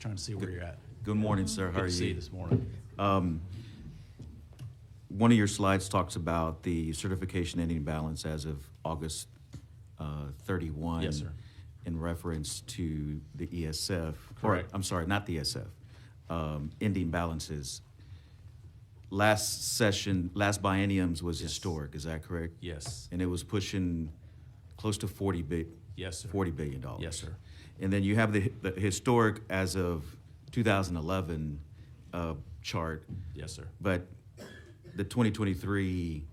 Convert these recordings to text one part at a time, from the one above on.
trying to see where you're at. Good morning, sir. How Good are to see you you? this morning. One of your slides talks about the certification ending balance as of August 31. Yes, sir. In reference to the ESF. Correct. I'm sorry, not the ESF. Ending balances. Last bienniums was Yes. historic, is that correct? Yes. And it was pushing close to Yes, sir. $40 billion. Yes, sir. And then you have the historic as of 2011 chart, Yes, sir. but the 2023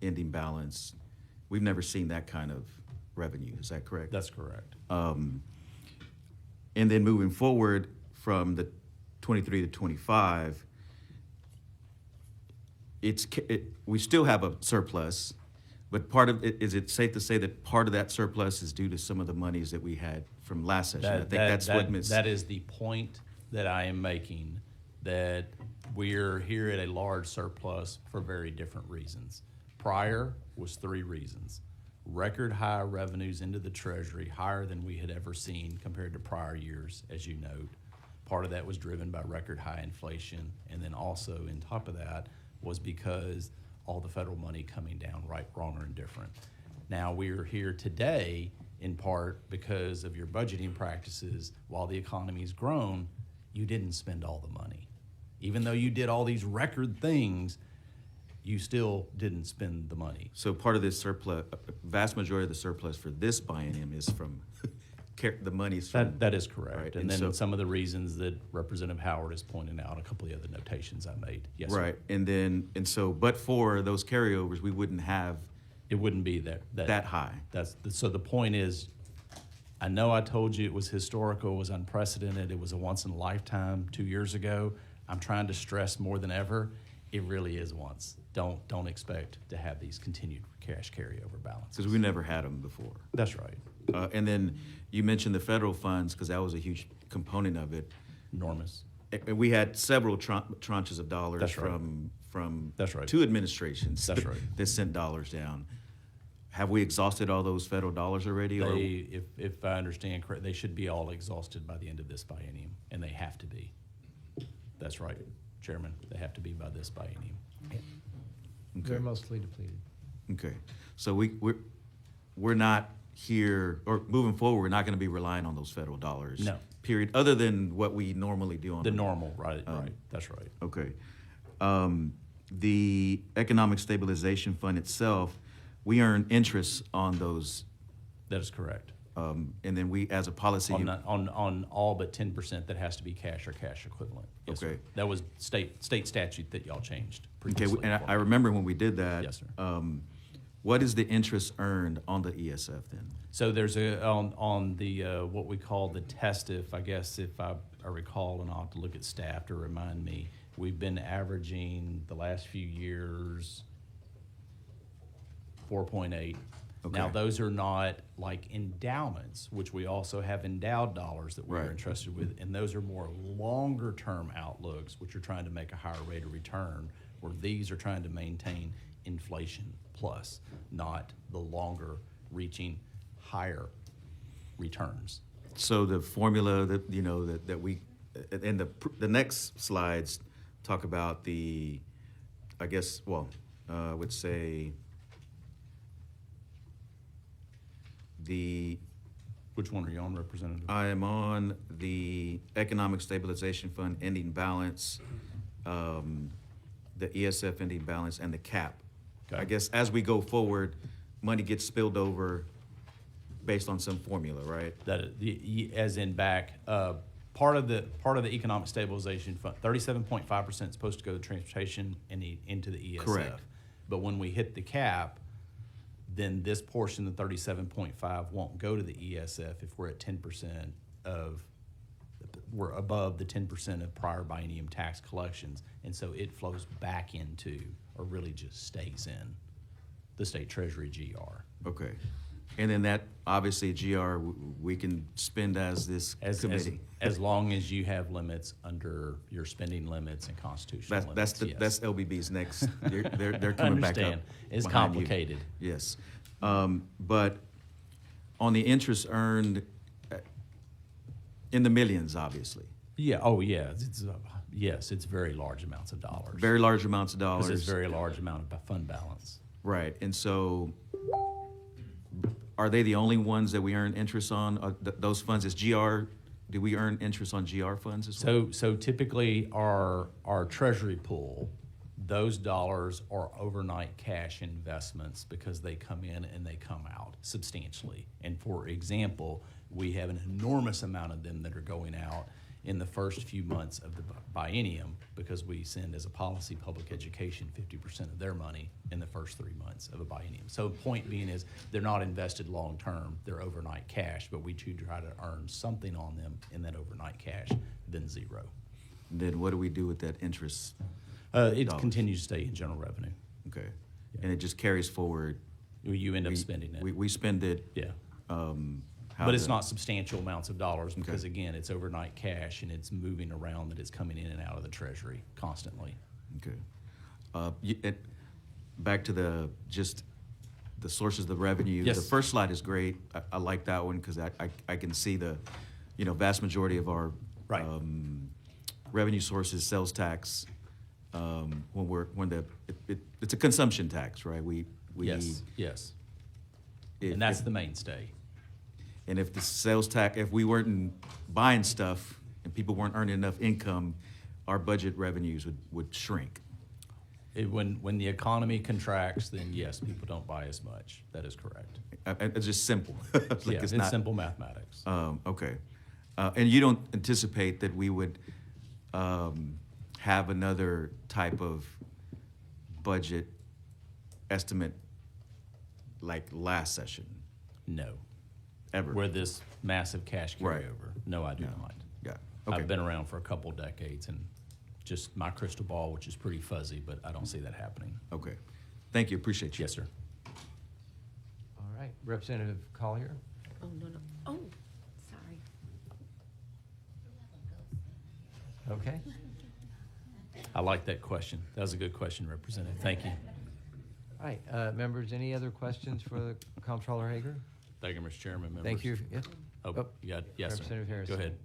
ending balance, we've never seen that kind of revenue. Is that correct? That's correct. And then moving forward from the 23 to 25, we still have a surplus, but part of it, is it safe to say that part of that surplus is due to some of the monies that we had from last session? I think that's what Ms. That is the point that I am making, that we're here at a large surplus for very different reasons. Prior was 3 reasons. Record high revenues into the Treasury, higher than we had ever seen compared to prior years, as you note. Part of that was driven by record high inflation, and then also in top of that was because all the federal money coming down, right, wrong, or indifferent. Now we're here today in part because of your budgeting practices. While the economy's grown, you didn't spend all the money. Even though you did all these record things, you still didn't spend the money. So part of this surplus, vast majority of the surplus for this biennium is from the monies from. That is correct. Right, And and then so- some of the reasons that Representative Howard is pointing out, a couple of the other notations I made. Yes, sir. Right, but for those carryovers, we wouldn't have It wouldn't be that high. So the point is, I know I told you it was historical, it was unprecedented, it was a once in a lifetime 2 years ago. I'm trying to stress more than ever, it really is once. Don't expect to have these continued cash carryover balances. Because we never had them before. That's right. And then you mentioned the federal funds, because that was a huge component of it. Enormous. And we had several tranches of dollars That's right. from That's right. 2 administrations. That's right. that sent dollars down. Have we exhausted all those federal dollars already? Or If I understand correct, they should be all exhausted by the end of this biennium, and they have to be. That's right, Chairman, they have to be by this biennium. They're mostly depleted. Okay, so we're not here, or moving forward, we're not going to be relying on those federal dollars. No. Period, other than what we normally do on The normal, right, that's right. Okay. The Economic Stabilization Fund itself, we earn interest on those, That is correct. and then we, as a policy. On all but 10% that has to be cash or cash equivalent. Yes, sir. Okay. That was state statute that y'all changed Okay, previously. and I remember when we did that. Yes, sir. What is the interest earned on the ESF then? So there's on the what we call the TESTIF, I guess if I recall, and I'll have to look at staff to remind me, we've been averaging the last few years 4.8. Now, Okay. those are not like endowments, which we also have endowed dollars that we're Right. entrusted with, and those are more longer-term outlooks, which are trying to make a higher rate of return, where these are trying to maintain inflation plus, not the longer-reaching, higher returns. So the formula that, that we, and the next slides talk about the, I guess, I would say Which one are you on, Representative? I am on the Economic Stabilization Fund ending balance, the ESF ending balance, and the cap. Okay. I guess as we go forward, money gets spilled over based on some formula, right? As in back, part of the economic stabilization fund, 37.5% is supposed to go to transportation and into the ESF. Correct. But when we hit the cap, then this portion, the 37.5, won't go to the ESF if we're at 10% we're above the 10% of prior biennium tax collections, and so it flows back into, or really just stays in, the state treasury GR. Okay. And then that, obviously, GR, we can spend as this committee. As long as you have limits under your spending limits and constitutional limits. Yes. That's LBB's next, they're coming back up. Understand. It's behind you. complicated. Yes. But on the interest earned, in the millions, obviously. Yeah, oh, yeah, yes, it's very large amounts of dollars. Very large amounts of Because dollars. it's very large amount of fund balance. Right, and so are they the only ones that we earn interest on? Those funds is GR, do we earn interest on GR funds as well? So typically our treasury pool, those dollars are overnight cash investments because they come in and they come out substantially. And for example, we have an enormous amount of them that are going out in the first few months of the biennium because we send as a policy public education 50% of their money in the first 3 months of a biennium. So point being is they're not invested long term, they're overnight cash, but we do try to earn something on them in that overnight cash than zero. Then what do we do with that interest? It Dollars. continues to stay in general revenue. Okay, and it just carries forward. You end up spending it. We spend it. Yeah. How But it's the- not substantial amounts of dollars because, Okay. again, it's overnight cash and it's moving around, that it's coming in and out of the treasury constantly. Okay. Back to the sources of the revenue. Yes. The first slide is great. I like that one because I can see the, vast majority of our Right. revenue sources, sales tax. It's a consumption tax, right? Yes. And that's the mainstay. And if the sales tax, if we weren't buying stuff and people weren't earning enough income, our budget revenues would shrink. When the economy contracts, then yes, people don't buy as much. That is correct. It's just simple. Yeah, it's not simple mathematics. Okay. And you don't anticipate that we would have another type of budget estimate like last session, No. ever? Where this massive cash Right. carryover. No, I do No. not. Yeah, okay. I've been around for a couple decades and just my crystal ball, which is pretty fuzzy, but I don't see that happening. Okay. Thank you, appreciate you. Yes, sir. All right, Representative Collier? Oh, no. Oh, sorry. Okay. I like that question. That was a good question, Representative. Thank you. All right, members, any other questions for the Comptroller Hager? Thank you, Mr. Chairman, members. Thank you. Yep. Oh, you got, yes, sir. Representative Harrison. Go ahead.